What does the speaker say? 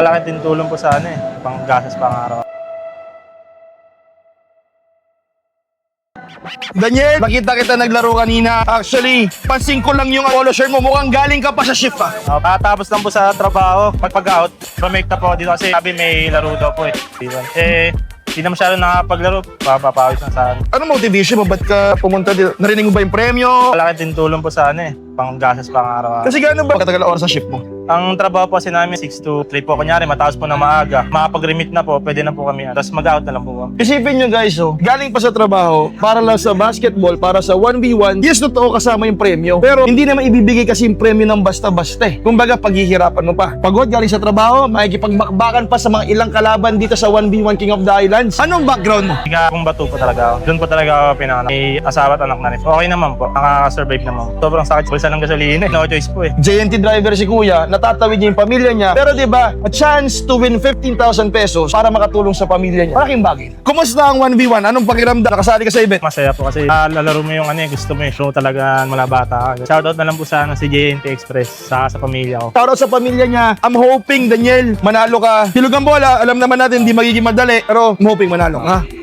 Malaki din tulong po sa pang gastos pang araw. Daniel, nakita kita naglaro kanina. Actually, pansin ko lang yung polo shirt mo. Mukhang galing ka pa sa shift ah. Katapos lang po sa trabaho, pag-out, pamake na po dito kasi sabi may laro daw po hindi na masyado nakapaglaro, papapawis na sa Ano motivation mo? Ba't ka pumunta dito? Narinig mo ba yung premyo? Malaki din tulong po sa pang gastos pang araw. Kasi gaano ba katagal oras sa shift mo? Ang trabaho po kasi namin 6 to 3 po. Kunyari, mataas po na maaga. Makapag-remit na po, pwede na po kami. Tapos mag-out na lang po. Isipin nyo guys, galing pa sa trabaho, para lang sa basketball, para sa 1v1, yes, totoo kasama yung premyo. Pero hindi naman ibibigay kasi yung premyo ng basta-basta eh. Kumbaga, paghihirapan mo pa. Pagod galing sa trabaho, makikipagbakbakan pa sa mga ilang kalaban dito sa 1v1 King of the Islands. Anong background mo? Higa akong bato po talaga ako. Doon po talaga ako pinanganak. May asawa at anak na rin. Okay naman po. Nakaka-survive naman. Sobrang sakit. Bulsa ng gasolina. No choice po eh. JNT driver si kuya, natatawid niya yung pamilya niya. Pero di ba, a chance to win 15,000 pesos para makatulong sa pamilya niya. Malaking bagay. Kumusta ang 1v1? Anong pakiramdam? Nakasali ka sa event? Masaya po kasi lalaro mo yung gusto mo yung show talaga mula bata. Shoutout na lang po sa si JNT Express sa pamilya ko. Shoutout sa pamilya niya. I'm hoping, Daniel, manalo ka. Hilugang bola, alam naman natin, hindi magiging madali. Pero I'm hoping manalo ka.